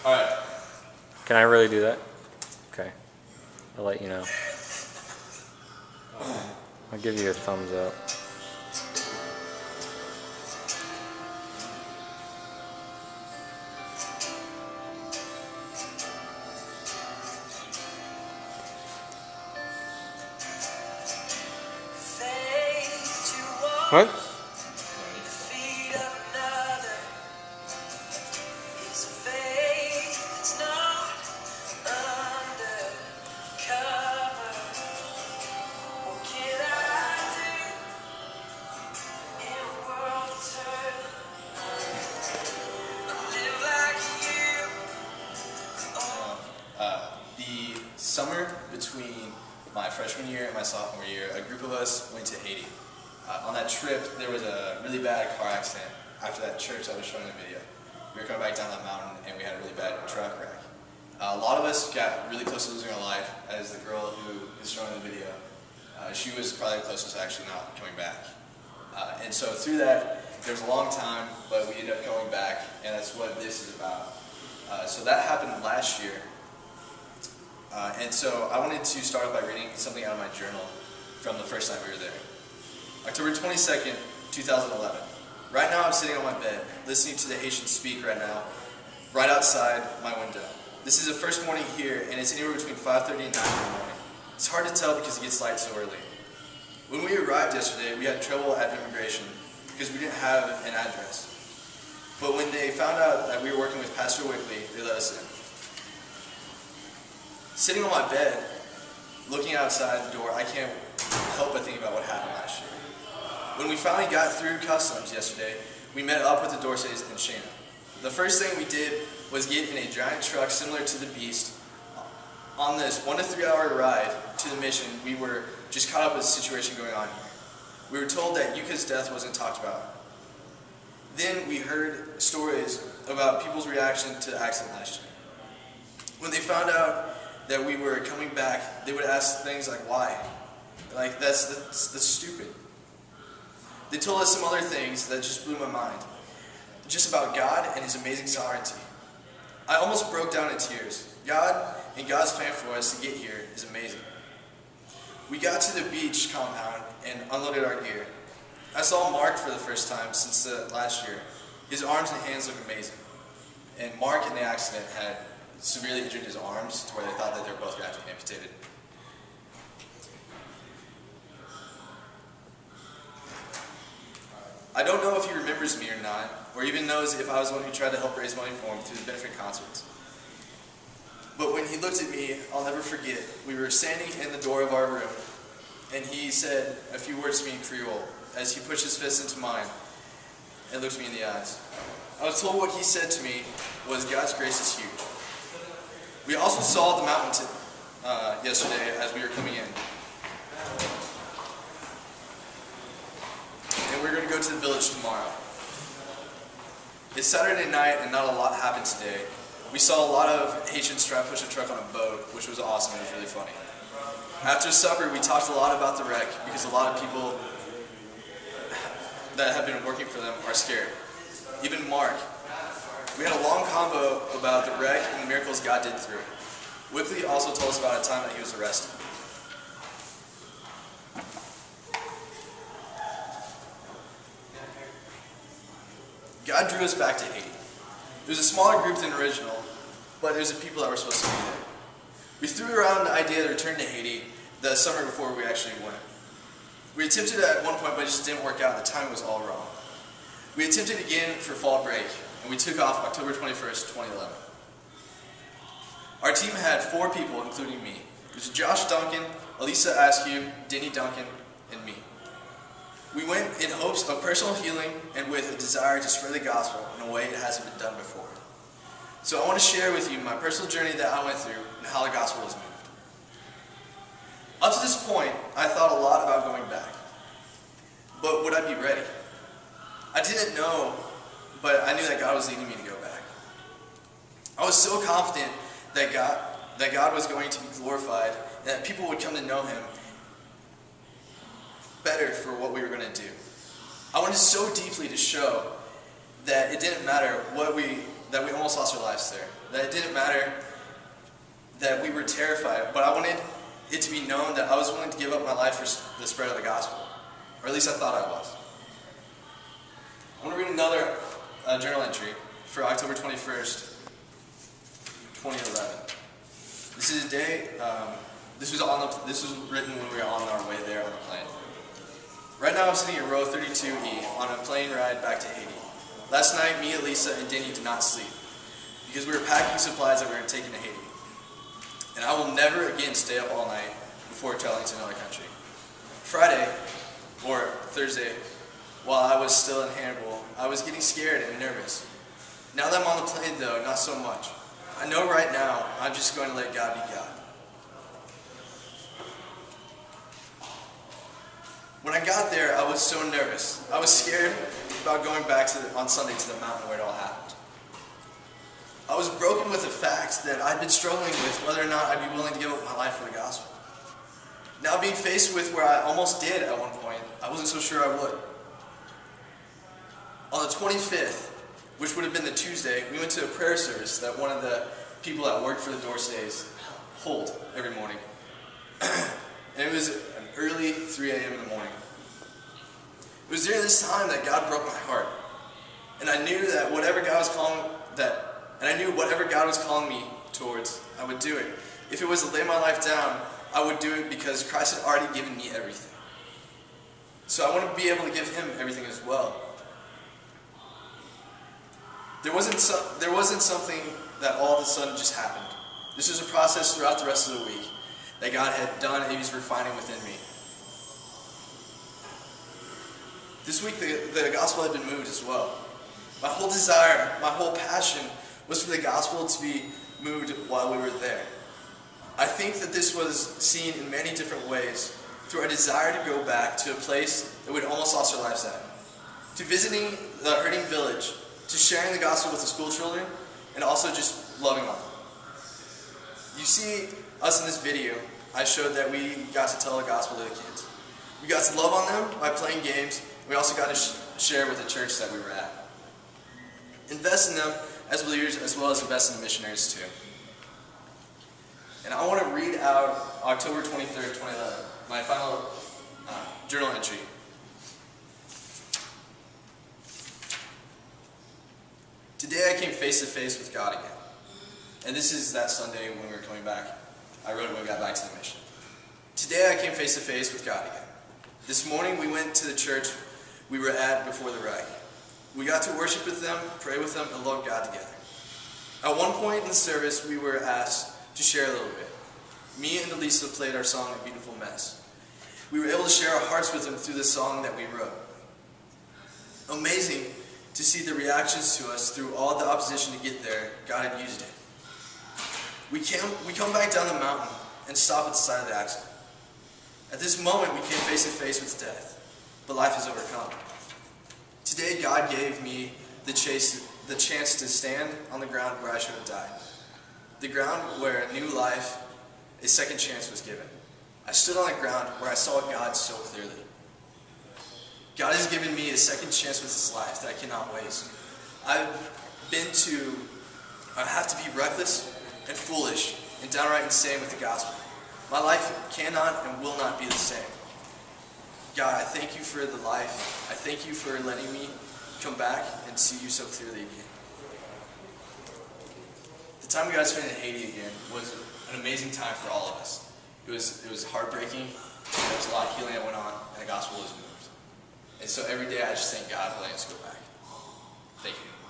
Alright. Can I really do that? Okay. I'll let you know. I'll give you a thumbs up. What? The summer between my freshman year and my sophomore year, a group of us went to Haiti. On that trip, there was a really bad car accident after that church I was showing the video. We were coming back down that mountain and we had a really bad truck wreck. A lot of us got really close to losing our life, as the girl who is shown in the video. She was probably the closest to actually not coming back. And so through that, there was a long time, but we ended up going back, and that's what this is about. So that happened last year. And so I wanted to start off by reading something out of my journal from the first time we were there. October 22nd, 2011. Right now I'm sitting on my bed, listening to the Haitians speak right now, right outside my window. This is the first morning here, and it's anywhere between 5:30 and 9 in the morning. It's hard to tell because it gets light so early. When we arrived yesterday, we had trouble at immigration because we didn't have an address. But when they found out that we were working with Pastor Wickley, they let us in. Sitting on my bed, looking outside the door, I can't help but think about what happened last year. When we finally got through customs yesterday, we met up with the Dorsays and Shayna. The first thing we did was get in a giant truck similar to the Beast. On this 1 to 3 hour ride to the mission, we were just caught up with the situation going on here. We were told that Yuka's death wasn't talked about. Then we heard stories about people's reaction to the accident last year. When they found out that we were coming back, they would ask things like, why? Like, that's stupid. They told us some other things that just blew my mind. Just about God and His amazing sovereignty. I almost broke down in tears. God and God's plan for us to get here is amazing. We got to the beach compound and unloaded our gear. I saw Mark for the first time since last year. His arms and hands look amazing. And Mark in the accident had severely injured his arms to where they thought that they were both going to have to be amputated. I don't know if he remembers me or not, or even knows if I was the one who tried to help raise money for him through the benefit concerts. But when he looked at me, I'll never forget, we were standing in the door of our room, and he said a few words to me in Creole as he pushed his fist into mine and looked me in the eyes. I was told what he said to me was, God's grace is huge. We also saw the mountain yesterday as we were coming in. And we're going to go to the village tomorrow. It's Saturday night and not a lot happened today. We saw a lot of Haitians try to push a truck on a boat, which was awesome. It was really funny. After supper, we talked a lot about the wreck because a lot of people that have been working for them are scared. Even Mark. We had a long convo about the wreck and the miracles God did through it. Wickley also told us about a time that he was arrested. God drew us back to Haiti. It was a smaller group than original, but it was the people that were supposed to be there. We threw around the idea to return to Haiti the summer before we actually went. We attempted it at one point, but it just didn't work out. The timing was all wrong. We attempted again for fall break, and we took off October 21st, 2011. Our team had 4 people, including me. It was Josh Duncan, Elisa Askew, Denny Duncan, and me. We went in hopes of personal healing and with a desire to spread the gospel in a way it hasn't been done before. So I want to share with you my personal journey that I went through and how the gospel was moved. Up to this point, I thought a lot about going back. But would I be ready? I didn't know, but I knew that God was leading me to go back. I was so confident that God was going to be glorified and that people would come to know Him better for what we were going to do. I wanted so deeply to show that it didn't matter what we that we almost lost our lives there. That it didn't matter that we were terrified, but I wanted it to be known that I was willing to give up my life for the spread of the gospel. Or at least I thought I was. I want to read another journal entry for October 21st, 2011. This is a day, this was written when we were on our way there on the plane. Right now I'm sitting in row 32E on a plane ride back to Haiti. Last night, me, Elisa, and Denny did not sleep because we were packing supplies that we were taking to Haiti. And I will never again stay up all night before traveling to another country. Friday, or Thursday, while I was still in Hannibal, I was getting scared and nervous. Now that I'm on the plane though, not so much. I know right now, I'm just going to let God be God. When I got there, I was so nervous. I was scared about going back on Sunday to the mountain where it all happened. I was broken with the fact that I'd been struggling with whether or not I'd be willing to give up my life for the gospel. Now being faced with where I almost did at one point, I wasn't so sure I would. On the 25th, which would have been the Tuesday, we went to a prayer service that one of the people that worked for the Doorstays hold every morning. And it was an early 3 a.m. in the morning. It was during this time that God broke my heart. And I knew that whatever God was calling me towards, I would do it. If it was to lay my life down, I would do it because Christ had already given me everything. So I want to be able to give him everything as well. There wasn't something that all of a sudden just happened. This was a process throughout the rest of the week that God had done and he was refining within me. This week the gospel had been moved as well. My whole desire, my whole passion was for the gospel to be moved while we were there. I think that this was seen in many different ways through our desire to go back to a place that we'd almost lost our lives at, to visiting the hurting village, to sharing the gospel with the school children, and also just loving on them. You see us in this video, I showed that we got to tell the gospel to the kids. We got to love on them by playing games. We also got to share with the church that we were at. Invest in them as believers as well as invest in the missionaries too. And I want to read out October 23rd, 2011, my final journal entry. Today I came face to face with God again. And this is that Sunday when we were coming back. I wrote it when we got back to the mission. Today I came face to face with God again. This morning we went to the church we were at before the wreck. We got to worship with them, pray with them, and love God together. At one point in the service, we were asked to share a little bit. Me and Elisa played our song, A Beautiful Mess. We were able to share our hearts with them through the song that we wrote. Amazing to see the reactions to us through all the opposition to get there. God had used it. We come back down the mountain and stop at the side of the accident. At this moment, we came face to face with death, but life is overcome. Today, God gave me the chance to stand on the ground where I should have died. The ground where a new life, a second chance was given. I stood on the ground where I saw God so clearly. God has given me a second chance with this life that I cannot waste. I have to be reckless and foolish and downright insane with the gospel. My life cannot and will not be the same. God, I thank you for the life. I thank you for letting me come back and see you so clearly again. The time we got spent in Haiti again was an amazing time for all of us. It was heartbreaking. There was a lot of healing that went on, and the gospel was moved. And so every day I just thank God for letting us go back. Thank you.